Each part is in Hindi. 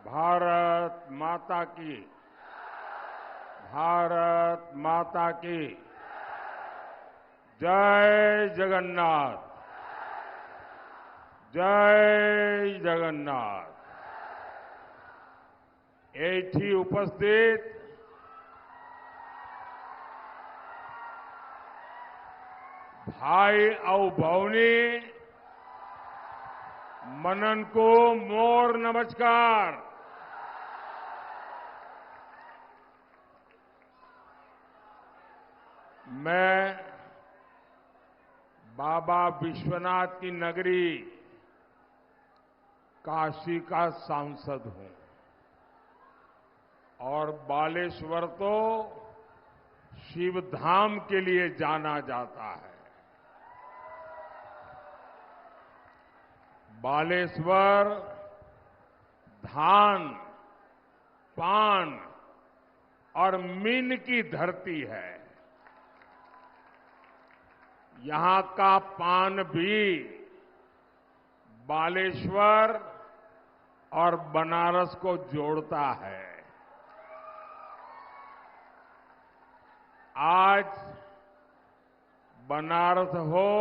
भारत माता की। भारत माता की। जय जगन्नाथ। जय जगन्नाथ। एठी उपस्थित भाई और भौनी मनन को मोर नमस्कार। मैं बाबा विश्वनाथ की नगरी काशी का सांसद हूं और बालेश्वर तो शिव धाम के लिए जाना जाता है। बालेश्वर धान, पान और मीन की धरती है। यहां का पान भी बालेश्वर और बनारस को जोड़ता है। आज बनारस हो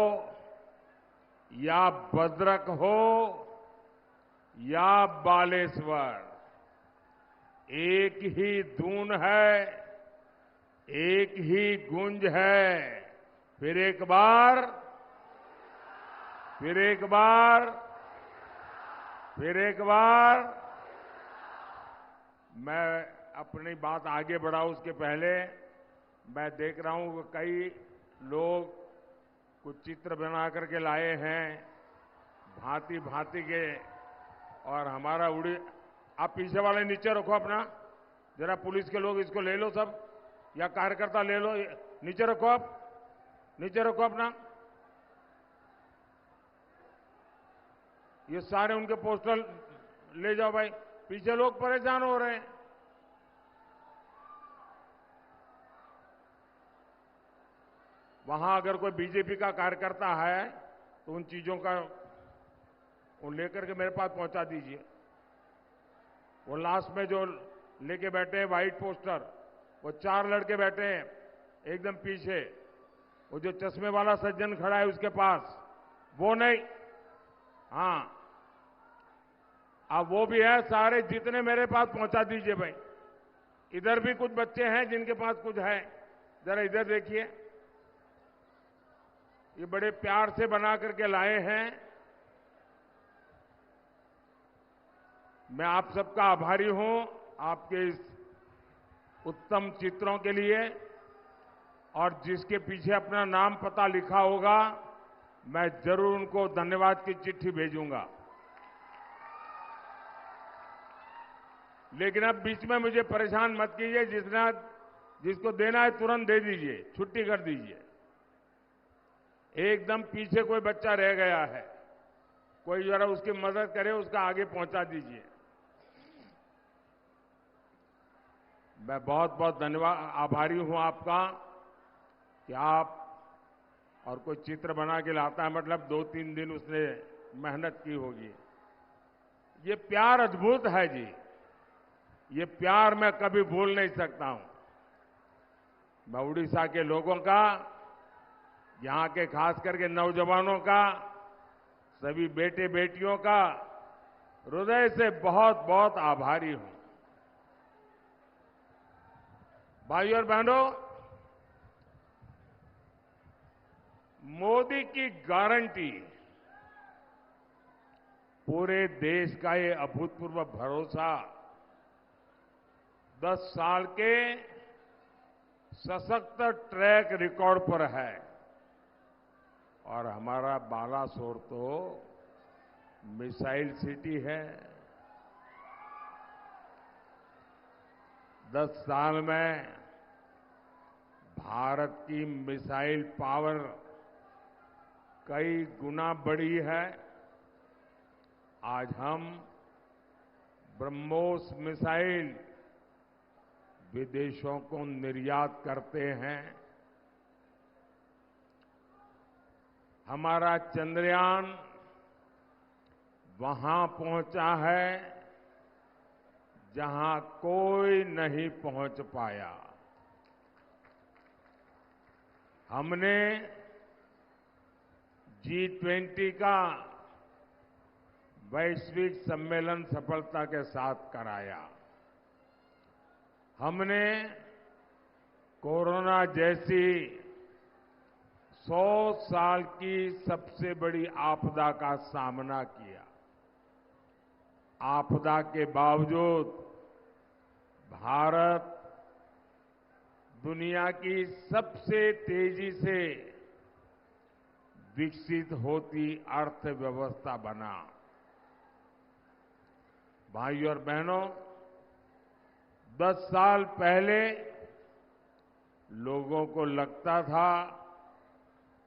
या भद्रक हो या बालेश्वर, एक ही धुन है, एक ही गूंज है। फिर एक बार, फिर एक बार, फिर एक बार। मैं अपनी बात आगे बढ़ाऊं उसके पहले मैं देख रहा हूं कि कई लोग कुछ चित्र बना करके लाए हैं भांति भांति के। और हमारा उड़ी, आप पीछे वाले नीचे रखो अपना, जरा पुलिस के लोग इसको ले लो सब, या कार्यकर्ता ले लो, नीचे रखो, आप नीचे रखो अपना। ये सारे उनके पोस्टर ले जाओ भाई, पीछे लोग परेशान हो रहे हैं। वहां अगर कोई बीजेपी का कार्यकर्ता है तो उन चीजों का उन लेकर के मेरे पास पहुंचा दीजिए। वो लास्ट में जो लेके बैठे हैं व्हाइट पोस्टर, वो 4 लड़के बैठे हैं एकदम पीछे। वो जो चश्मे वाला सज्जन खड़ा है उसके पास, वो नहीं, हां, अब वो भी है। सारे जितने मेरे पास पहुंचा दीजिए भाई। इधर भी कुछ बच्चे हैं जिनके पास कुछ है, जरा इधर देखिए। ये बड़े प्यार से बना करके लाए हैं। मैं आप सबका आभारी हूं आपके इस उत्तम चित्रों के लिए, और जिसके पीछे अपना नाम पता लिखा होगा मैं जरूर उनको धन्यवाद की चिट्ठी भेजूंगा। लेकिन अब बीच में मुझे परेशान मत कीजिए। जिसको देना है तुरंत दे दीजिए, छुट्टी कर दीजिए। एकदम पीछे कोई बच्चा रह गया है, कोई जरा उसकी मदद करे, उसका आगे पहुंचा दीजिए। मैं बहुत बहुत धन्यवाद आभारी हूं आपका कि आप, और कोई चित्र बना के लाता है मतलब 2-3 दिन उसने मेहनत की होगी। ये प्यार अद्भुत है जी, ये प्यार मैं कभी भूल नहीं सकता हूं। मैं उड़ीसा के लोगों का, यहां के खास करके नौजवानों का, सभी बेटे बेटियों का हृदय से बहुत बहुत आभारी हूं। भाइयों और बहनों, मोदी की गारंटी, पूरे देश का ये अभूतपूर्व भरोसा 10 साल के सशक्त ट्रैक रिकॉर्ड पर है। और हमारा बालासोर तो मिसाइल सिटी है। 10 साल में भारत की मिसाइल पावर कई गुना बढ़ी है। आज हम ब्रह्मोस मिसाइल विदेशों को निर्यात करते हैं। हमारा चंद्रयान वहां पहुंचा है जहां कोई नहीं पहुंच पाया। हमने G20 का वैश्विक सम्मेलन सफलता के साथ कराया। हमने कोरोना जैसी 100 साल की सबसे बड़ी आपदा का सामना किया। आपदा के बावजूद भारत दुनिया की सबसे तेजी से विकसित होती अर्थव्यवस्था बना। भाइयों और बहनों, 10 साल पहले लोगों को लगता था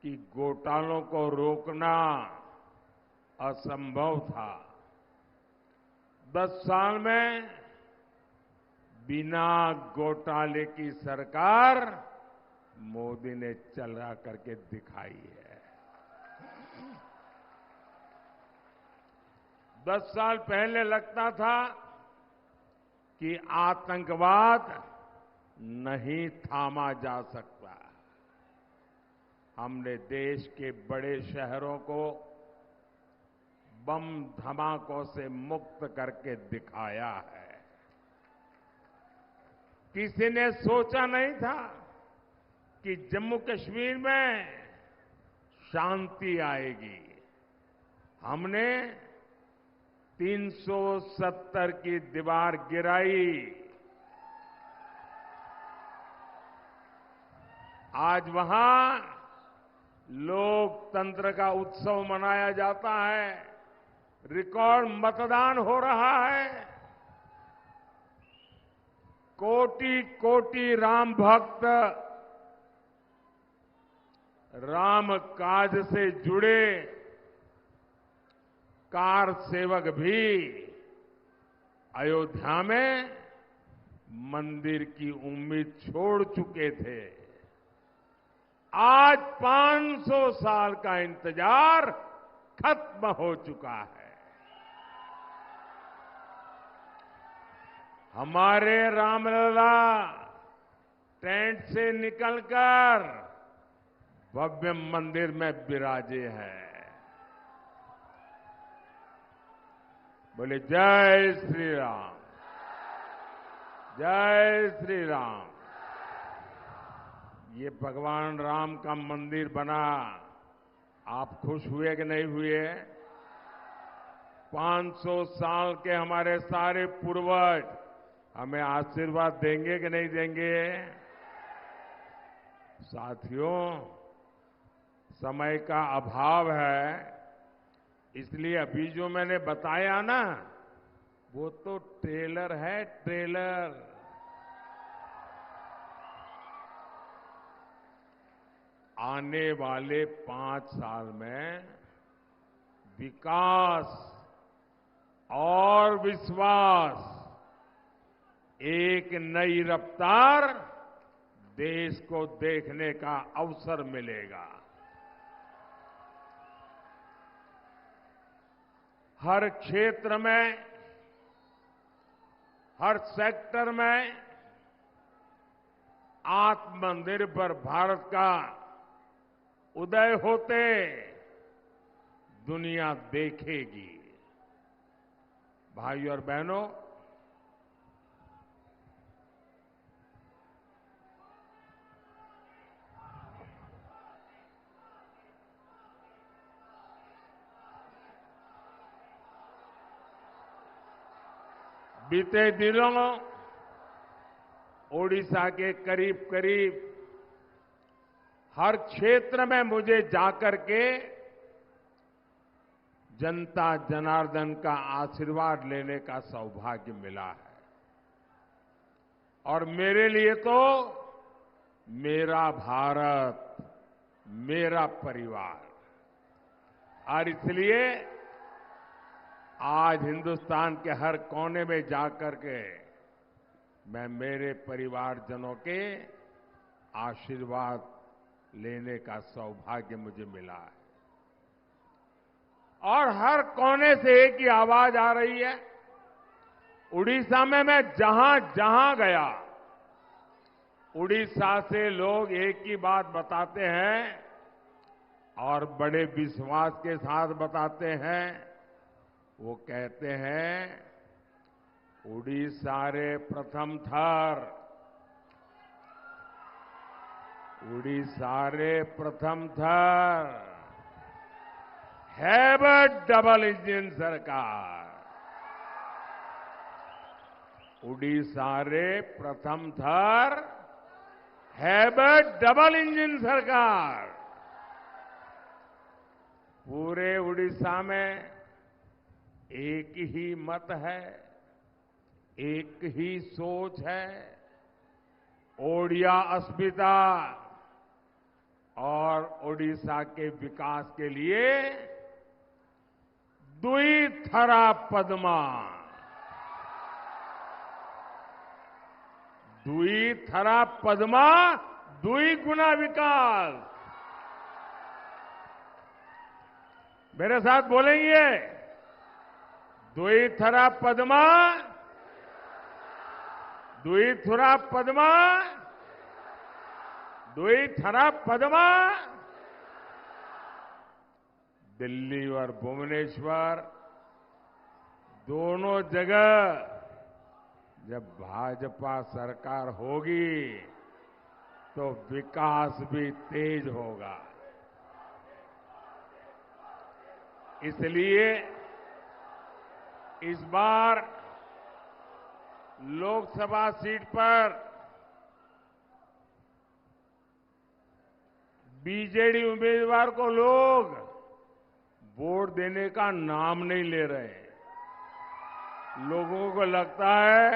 कि घोटालों को रोकना असंभव था। 10 साल में बिना घोटाले की सरकार मोदी ने चला करके दिखाई है। 10 साल पहले लगता था कि आतंकवाद नहीं थामा जा सकता। हमने देश के बड़े शहरों को बम धमाकों से मुक्त करके दिखाया है। किसी ने सोचा नहीं था कि जम्मू कश्मीर में शांति आएगी। हमने 370 की दीवार गिराई। आज वहां लोकतंत्र का उत्सव मनाया जाता है। रिकॉर्ड मतदान हो रहा है। कोटि कोटि राम भक्त राम काज से जुड़े कार सेवक भी अयोध्या में मंदिर की उम्मीद छोड़ चुके थे। आज 500 साल का इंतजार खत्म हो चुका है। हमारे रामलला टेंट से निकलकर भव्य मंदिर में विराजे हैं। बोले जय श्री राम, जय श्री राम। ये भगवान राम का मंदिर बना, आप खुश हुए कि नहीं हुए? 500 साल के हमारे सारे पूर्वज हमें आशीर्वाद देंगे कि नहीं देंगे? साथियों, समय का अभाव है, इसलिए अभी जो मैंने बताया ना, वो तो ट्रेलर है, ट्रेलर। आने वाले 5 साल में विकास और विश्वास, एक नई रफ्तार देश को देखने का अवसर मिलेगा। हर क्षेत्र में, हर सेक्टर में आत्मनिर्भर भारत का उदय होते दुनिया देखेगी। भाइयों और बहनों, बीते दिनों ओडिशा के करीब करीब हर क्षेत्र में मुझे जाकर के जनता जनार्दन का आशीर्वाद लेने का सौभाग्य मिला है। और मेरे लिए तो मेरा भारत, मेरा परिवार, और इसलिए आज हिंदुस्तान के हर कोने में जाकर के मैं मेरे परिवारजनों के आशीर्वाद लेने का सौभाग्य मुझे मिला है। और हर कोने से एक ही आवाज आ रही है, उड़ीसा में मैं जहां जहां गया, उड़ीसा से लोग एक ही बात बताते हैं और बड़े विश्वास के साथ बताते हैं। वो कहते हैं, उड़ीसा रे प्रथम थर, उड़ीसा रे प्रथम थर, है डबल इंजन सरकार। उड़ीसा रे प्रथम थर, है डबल इंजन सरकार। पूरे उड़ीसा में एक ही मत है, एक ही सोच है। ओडिया अस्मिता और ओडिशा के विकास के लिए दुई थरा पद्मा, दुई थरा पद्मा, दुई गुना विकास। मेरे साथ बोलेंगे, दुई थरा पद्मा, दुई थरा पद्मा, दुई थरा पद्मा। दिल्ली और भुवनेश्वर दोनों जगह जब भाजपा सरकार होगी तो विकास भी तेज होगा। इसलिए इस बार लोकसभा सीट पर बीजेडी उम्मीदवार को लोग वोट देने का नाम नहीं ले रहे। लोगों को लगता है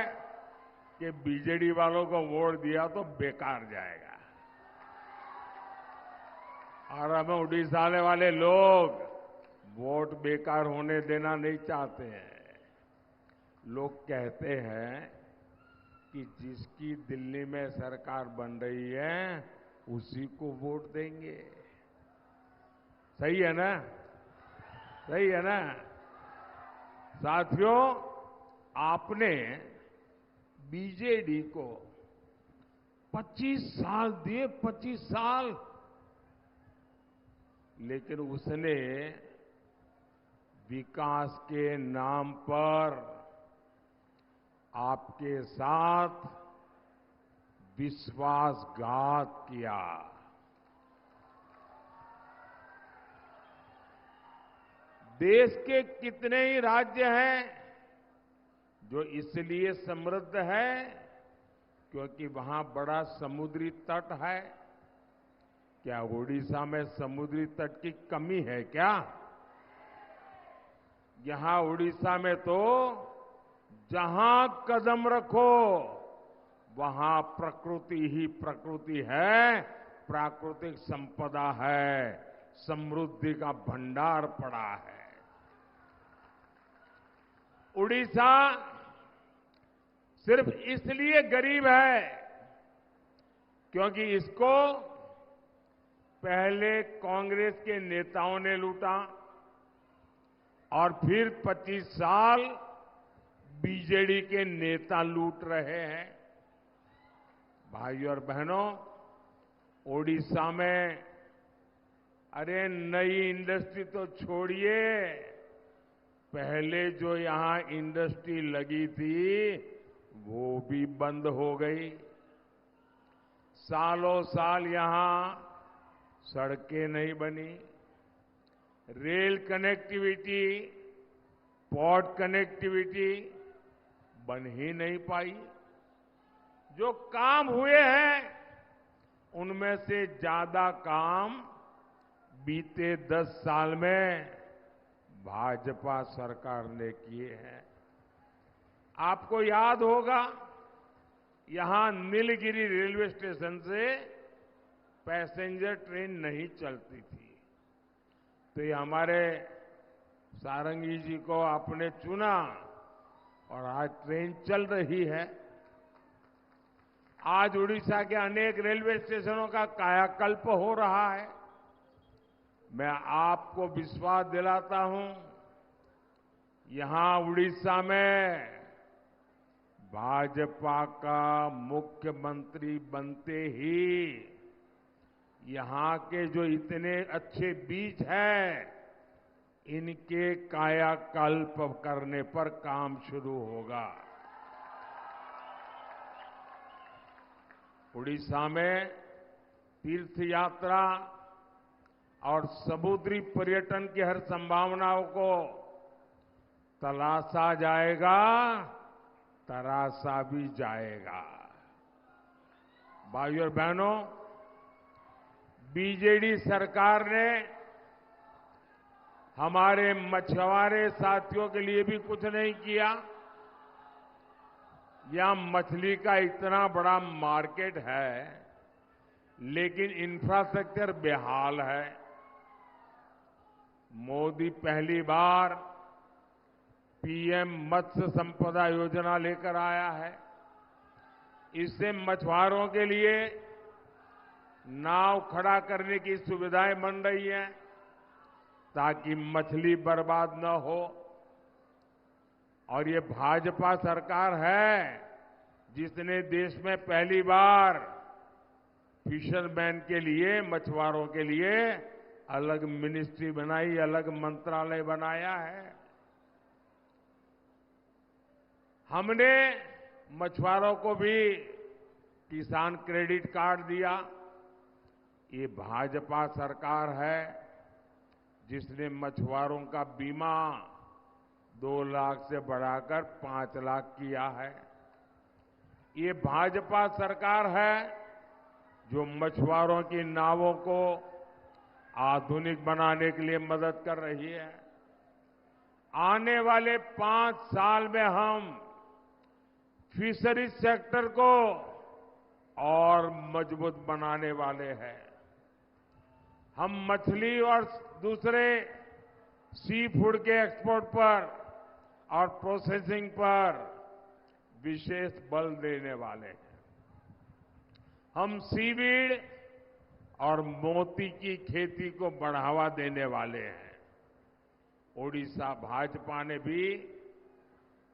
कि बीजेडी वालों को वोट दिया तो बेकार जाएगा। और हमें उड़ीसा वाले लोग वोट बेकार होने देना नहीं चाहते हैं। लोग कहते हैं कि जिसकी दिल्ली में सरकार बन रही है उसी को वोट देंगे। सही है ना? सही है ना? साथियों, आपने बीजेडी को 25 साल दिए, 25 साल, लेकिन उसने विकास के नाम पर आपके साथ विश्वासघात किया। देश के कितने ही राज्य हैं जो इसलिए समृद्ध है क्योंकि वहां बड़ा समुद्री तट है। क्या ओडिशा में समुद्री तट की कमी है क्या? यहां उड़ीसा में तो जहां कदम रखो वहां प्रकृति ही प्रकृति है, प्राकृतिक संपदा है, समृद्धि का भंडार पड़ा है। उड़ीसा सिर्फ इसलिए गरीब है क्योंकि इसको पहले कांग्रेस के नेताओं ने लूटा और फिर 25 साल बीजेडी के नेता लूट रहे हैं। भाइयों और बहनों, ओडिशा में अरे नई इंडस्ट्री तो छोड़िए, पहले जो यहां इंडस्ट्री लगी थी वो भी बंद हो गई। सालों साल यहां सड़कें नहीं बनी, रेल कनेक्टिविटी, पोर्ट कनेक्टिविटी बन ही नहीं पाई। जो काम हुए हैं उनमें से ज्यादा काम बीते 10 साल में भाजपा सरकार ने किए हैं। आपको याद होगा, यहां नीलगिरी रेलवे स्टेशन से पैसेंजर ट्रेन नहीं चलती थी, तो ये हमारे सारंगी जी को आपने चुना और आज ट्रेन चल रही है। आज उड़ीसा के अनेक रेलवे स्टेशनों का कायाकल्प हो रहा है। मैं आपको विश्वास दिलाता हूं, यहां उड़ीसा में भाजपा का मुख्यमंत्री बनते ही यहां के जो इतने अच्छे बीज हैं, इनके कायाकल्प करने पर काम शुरू होगा। उड़ीसा में तीर्थ यात्रा और समुद्री पर्यटन की हर संभावनाओं को तलाशा जाएगा, तराशा भी जाएगा। भाइयों और बहनों, बीजेडी सरकार ने हमारे मछुआरे साथियों के लिए भी कुछ नहीं किया। यहां मछली का इतना बड़ा मार्केट है, लेकिन इंफ्रास्ट्रक्चर बेहाल है। मोदी पहली बार पीएम मत्स्य संपदा योजना लेकर आया है। इससे मछुआरों के लिए नाव खड़ा करने की सुविधाएं बन रही हैं, ताकि मछली बर्बाद न हो। और ये भाजपा सरकार है जिसने देश में पहली बार फिशरमैन के लिए, मछुआरों के लिए अलग मिनिस्ट्री बनाई, अलग मंत्रालय बनाया है। हमने मछुआरों को भी किसान क्रेडिट कार्ड दिया। ये भाजपा सरकार है जिसने मछुआरों का बीमा 2 लाख से बढ़ाकर 5 लाख किया है। ये भाजपा सरकार है जो मछुआरों की नावों को आधुनिक बनाने के लिए मदद कर रही है। आने वाले 5 साल में हम फिशरीज सेक्टर को और मजबूत बनाने वाले हैं। हम मछली और दूसरे सी फूड के एक्सपोर्ट पर और प्रोसेसिंग पर विशेष बल देने वाले हैं। हम सीवीड और मोती की खेती को बढ़ावा देने वाले हैं। ओडिशा भाजपा ने भी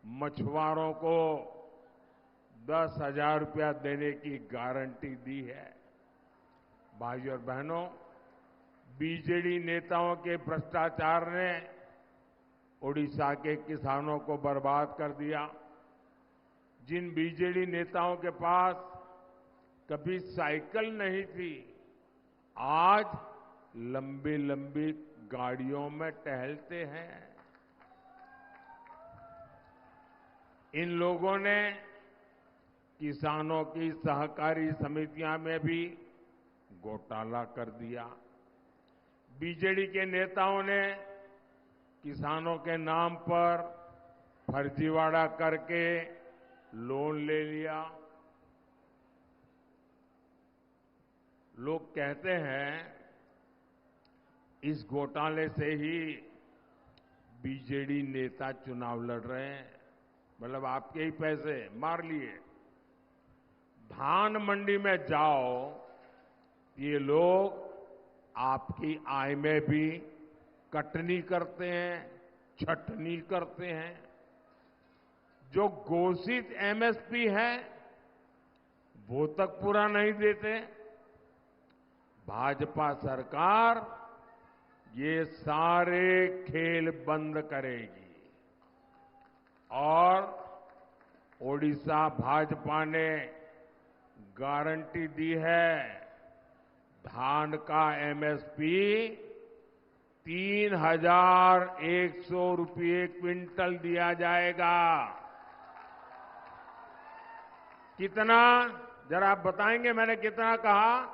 मछुआरों को 10,000 रुपया देने की गारंटी दी है। भाइयों और बहनों, बीजेडी नेताओं के भ्रष्टाचार ने ओडिशा के किसानों को बर्बाद कर दिया। जिन बीजेडी नेताओं के पास कभी साइकिल नहीं थी, आज लंबी लंबी गाड़ियों में टहलते हैं। इन लोगों ने किसानों की सहकारी समितियां में भी घोटाला कर दिया। बीजेडी के नेताओं ने किसानों के नाम पर फर्जीवाड़ा करके लोन ले लिया। लोग कहते हैं इस घोटाले से ही बीजेडी नेता चुनाव लड़ रहे हैं, मतलब आपके ही पैसे मार लिए। धान मंडी में जाओ, ये लोग आपकी आय में भी कटनी करते हैं, छटनी करते हैं। जो घोषित एमएसपी है वो तक पूरा नहीं देते। भाजपा सरकार ये सारे खेल बंद करेगी और ओडिशा भाजपा ने गारंटी दी है, धान का एमएसपी 3,100 रुपये क्विंटल दिया जाएगा। कितना, जरा आप बताएंगे मैंने कितना कहा?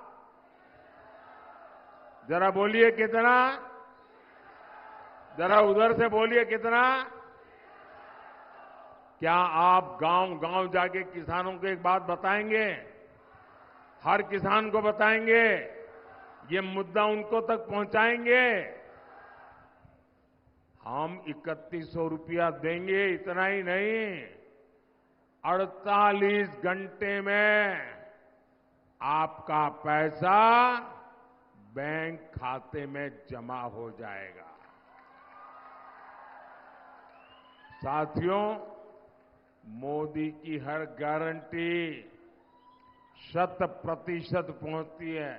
जरा बोलिए कितना? जरा उधर से बोलिए कितना? क्या आप गांव-गांव जाके किसानों को एक बात बताएंगे? हर किसान को बताएंगे? ये मुद्दा उनको तक पहुंचाएंगे? हम 3100 रुपया देंगे, इतना ही नहीं, 48 घंटे में आपका पैसा बैंक खाते में जमा हो जाएगा। साथियों, मोदी की हर गारंटी 100% पहुंचती है।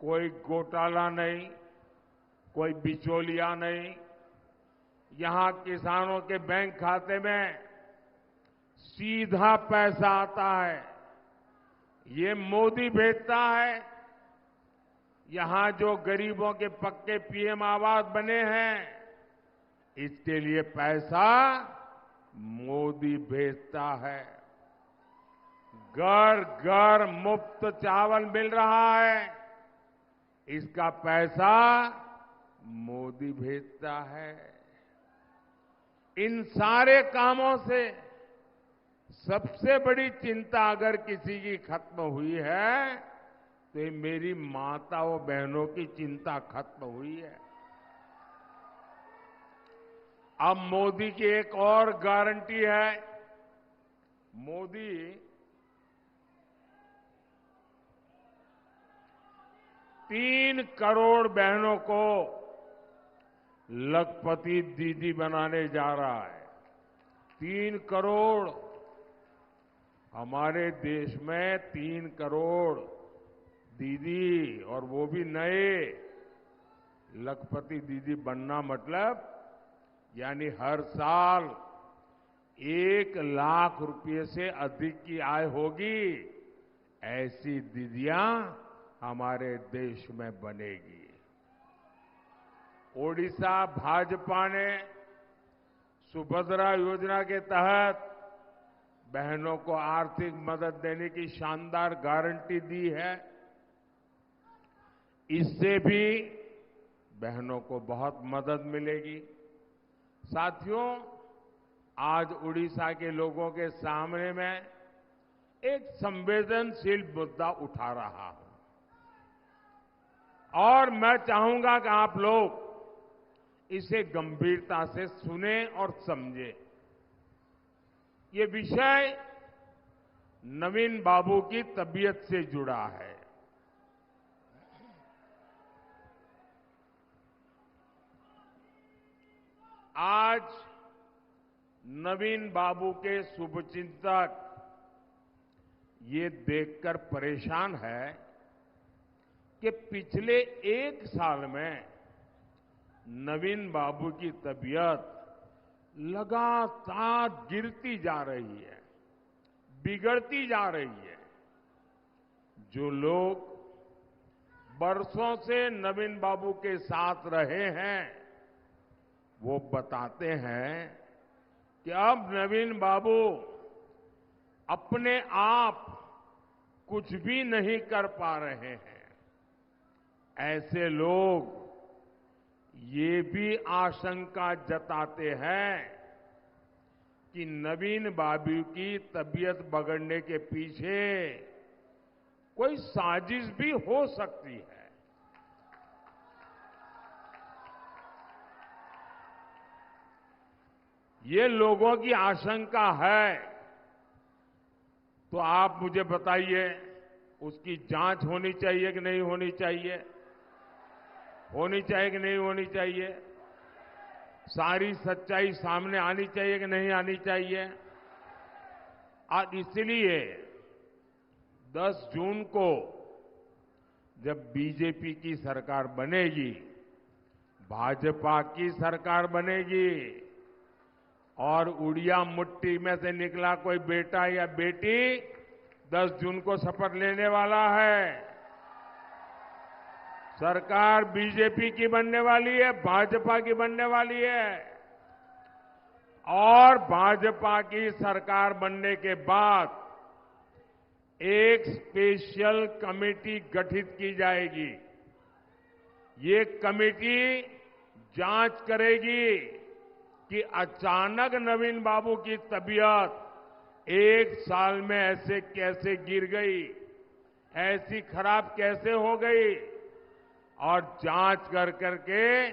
कोई घोटाला नहीं, कोई बिचौलिया नहीं। यहां किसानों के बैंक खाते में सीधा पैसा आता है। ये मोदी भेजता है। यहां जो गरीबों के पक्के पीएम आवास बने हैं, इसके लिए पैसा मोदी भेजता है। घर घर मुफ्त चावल मिल रहा है, इसका पैसा मोदी भेजता है। इन सारे कामों से सबसे बड़ी चिंता अगर किसी की खत्म हुई है तो ये मेरी माताओं बहनों की चिंता खत्म हुई है। अब मोदी की एक और गारंटी है। मोदी 3 करोड़ बहनों को लखपति दीदी बनाने जा रहा है। 3 करोड़। हमारे देश में 3 करोड़ दीदी, और वो भी नए लखपति दीदी बनना मतलब यानी हर साल 1 लाख रुपए से अधिक की आय होगी, ऐसी दीदियां हमारे देश में बनेगी। ओडिशा भाजपा ने सुभद्रा योजना के तहत बहनों को आर्थिक मदद देने की शानदार गारंटी दी है। इससे भी बहनों को बहुत मदद मिलेगी। साथियों, आज उड़ीसा के लोगों के सामने मैं एक संवेदनशील मुद्दा उठा रहा हूं और मैं चाहूंगा कि आप लोग इसे गंभीरता से सुने और समझें। ये विषय नवीन बाबू की तबीयत से जुड़ा है। आज नवीन बाबू के शुभचिंतक ये देखकर परेशान है कि पिछले 1 साल में नवीन बाबू की तबीयत लगातार गिरती जा रही है, बिगड़ती जा रही है। जो लोग बरसों से नवीन बाबू के साथ रहे हैं, वो बताते हैं कि अब नवीन बाबू अपने आप कुछ भी नहीं कर पा रहे हैं। ऐसे लोग ये भी आशंका जताते हैं कि नवीन बाबू की तबीयत बिगड़ने के पीछे कोई साजिश भी हो सकती है। ये लोगों की आशंका है, तो आप मुझे बताइए, उसकी जांच होनी चाहिए कि नहीं होनी चाहिए? होनी चाहिए कि नहीं होनी चाहिए? सारी सच्चाई सामने आनी चाहिए कि नहीं आनी चाहिए? आज इसलिए 10 जून को जब बीजेपी की सरकार बनेगी, भाजपा की सरकार बनेगी और उड़िया मुट्ठी में से निकला कोई बेटा या बेटी 10 जून को शपथ लेने वाला है। सरकार बीजेपी की बनने वाली है, भाजपा की बनने वाली है। और भाजपा की सरकार बनने के बाद एक स्पेशल कमेटी गठित की जाएगी। ये कमेटी जांच करेगी कि अचानक नवीन बाबू की तबीयत 1 साल में ऐसे कैसे गिर गई, ऐसी खराब कैसे हो गई, और जांच कर करके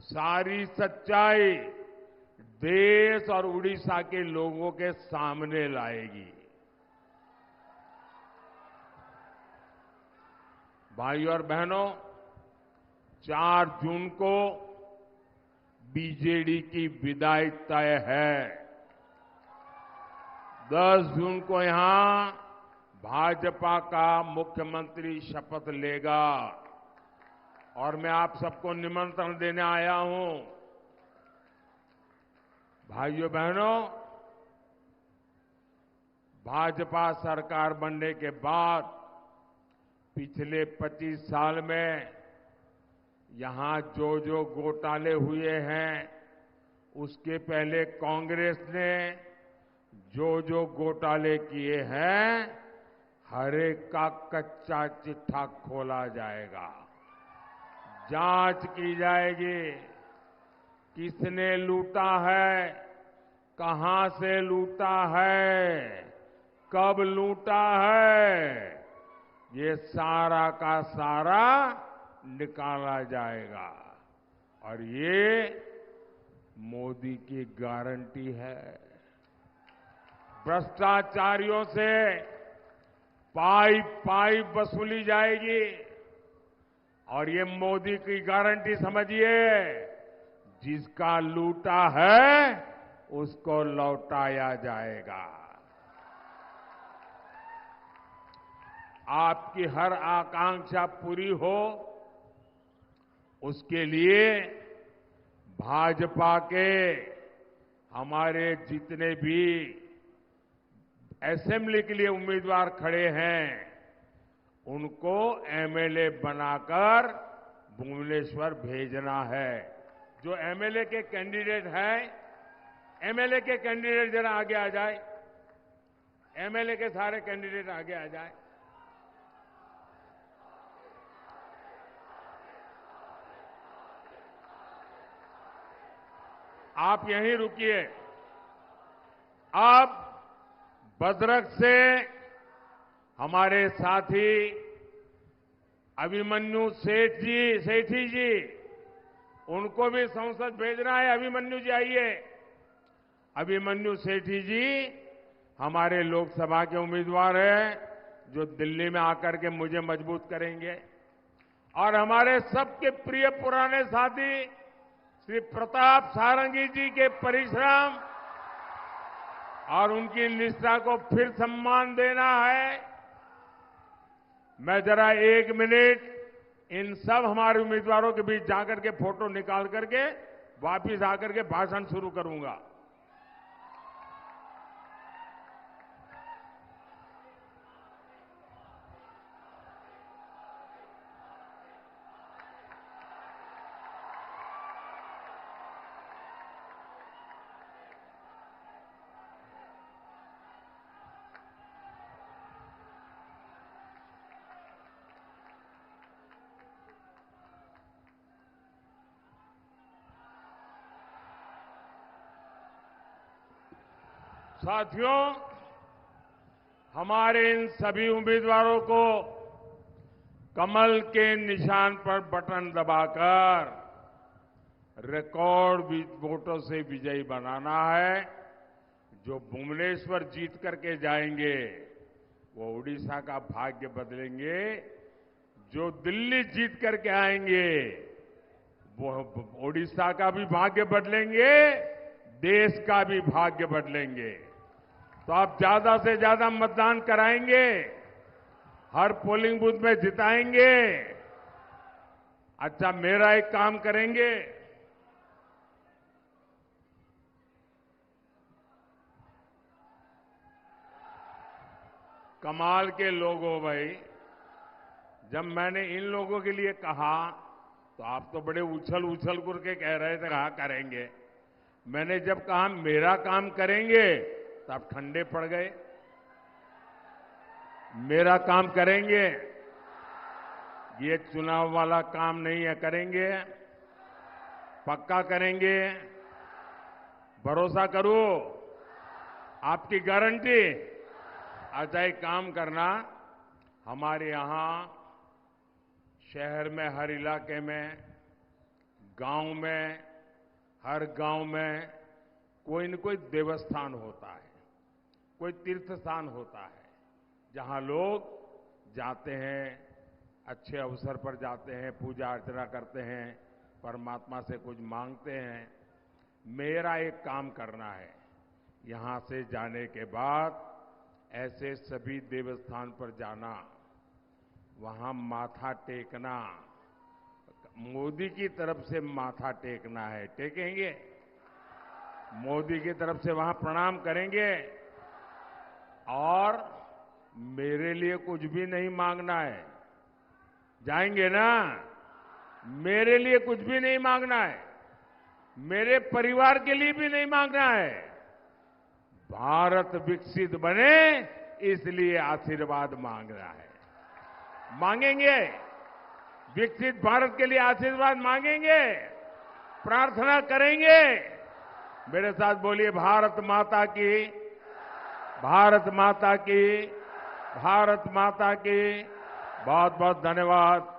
सारी सच्चाई देश और उड़ीसा के लोगों के सामने लाएगी। भाइयों और बहनों, 4 जून को बीजेडी की विदाई तय है। 10 जून को यहां भाजपा का मुख्यमंत्री शपथ लेगा और मैं आप सबको निमंत्रण देने आया हूं। भाइयों बहनों, भाजपा सरकार बनने के बाद पिछले 25 साल में यहां जो घोटाले हुए हैं, उसके पहले कांग्रेस ने जो घोटाले किए हैं, हर एक का कच्चा चिट्ठा खोला जाएगा, जांच की जाएगी। किसने लूटा है, कहां से लूटा है, कब लूटा है, ये सारा का सारा निकाला जाएगा। और ये मोदी की गारंटी है। भ्रष्टाचारियों से पाई पाई वसूली जाएगी और ये मोदी की गारंटी समझिए, जिसका लूटा है उसको लौटाया जाएगा। आपकी हर आकांक्षा पूरी हो, उसके लिए भाजपा के हमारे जितने भी असेंबली के लिए उम्मीदवार खड़े हैं, उनको एमएलए बनाकर भुवनेश्वर भेजना है। जो एमएलए के कैंडिडेट हैं, एमएलए के कैंडिडेट जरा आगे आ जाए। एमएलए के सारे कैंडिडेट आगे आ जाए। आप यहीं रुकिए। अब भद्रक से हमारे साथी अभिमन्यु सेठी जी, उनको भी संसद भेजना है। अभिमन्यु जी आइए। अभिमन्यु सेठी जी हमारे लोकसभा के उम्मीदवार हैं, जो दिल्ली में आकर के मुझे मजबूत करेंगे। और हमारे सबके प्रिय पुराने साथी श्री प्रताप सारंगी जी के परिश्रम और उनकी निष्ठा को फिर सम्मान देना है। मैं जरा 1 मिनट इन सब हमारे उम्मीदवारों के बीच जाकर के फोटो निकाल करके वापिस आकर के भाषण शुरू करूंगा। साथियों, हमारे इन सभी उम्मीदवारों को कमल के निशान पर बटन दबाकर रिकॉर्ड वोटों से विजयी बनाना है। जो भुवनेश्वर जीत करके जाएंगे, वो उड़ीसा का भाग्य बदलेंगे। जो दिल्ली जीत करके आएंगे, वो उड़ीसा का भी भाग्य बदलेंगे, देश का भी भाग्य बदलेंगे। तो आप ज्यादा से ज्यादा मतदान कराएंगे, हर पोलिंग बूथ में जिताएंगे। अच्छा, मेरा एक काम करेंगे, कमाल के लोग हो भाई। जब मैंने इन लोगों के लिए कहा तो आप तो बड़े उछल उछल करके कह रहे थे कहा करेंगे। मैंने जब कहा मेरा काम करेंगे तो आप ठंडे पड़ गए। मेरा काम करेंगे, ये चुनाव वाला काम नहीं है, करेंगे, पक्का करेंगे, भरोसा करो, आपकी गारंटी। अच्छा, एक काम करना, हमारे यहां शहर में हर इलाके में, गांव में, हर गांव में कोई न कोई देवस्थान होता है, कोई तीर्थ स्थान होता है, जहां लोग जाते हैं, अच्छे अवसर पर जाते हैं, पूजा अर्चना करते हैं, परमात्मा से कुछ मांगते हैं। मेरा एक काम करना है, यहां से जाने के बाद ऐसे सभी देवस्थान पर जाना, वहां माथा टेकना, मोदी की तरफ से माथा टेकना है, टेकेंगे? मोदी की तरफ से वहां प्रणाम करेंगे और मेरे लिए कुछ भी नहीं मांगना है। जाएंगे ना? मेरे लिए कुछ भी नहीं मांगना है, मेरे परिवार के लिए भी नहीं मांगना है। भारत विकसित बने इसलिए आशीर्वाद मांगना है। मांगेंगे? विकसित भारत के लिए आशीर्वाद मांगेंगे, प्रार्थना करेंगे। मेरे साथ बोलिए, भारत माता की, भारत माता की, भारत माता की। बहुत बहुत धन्यवाद।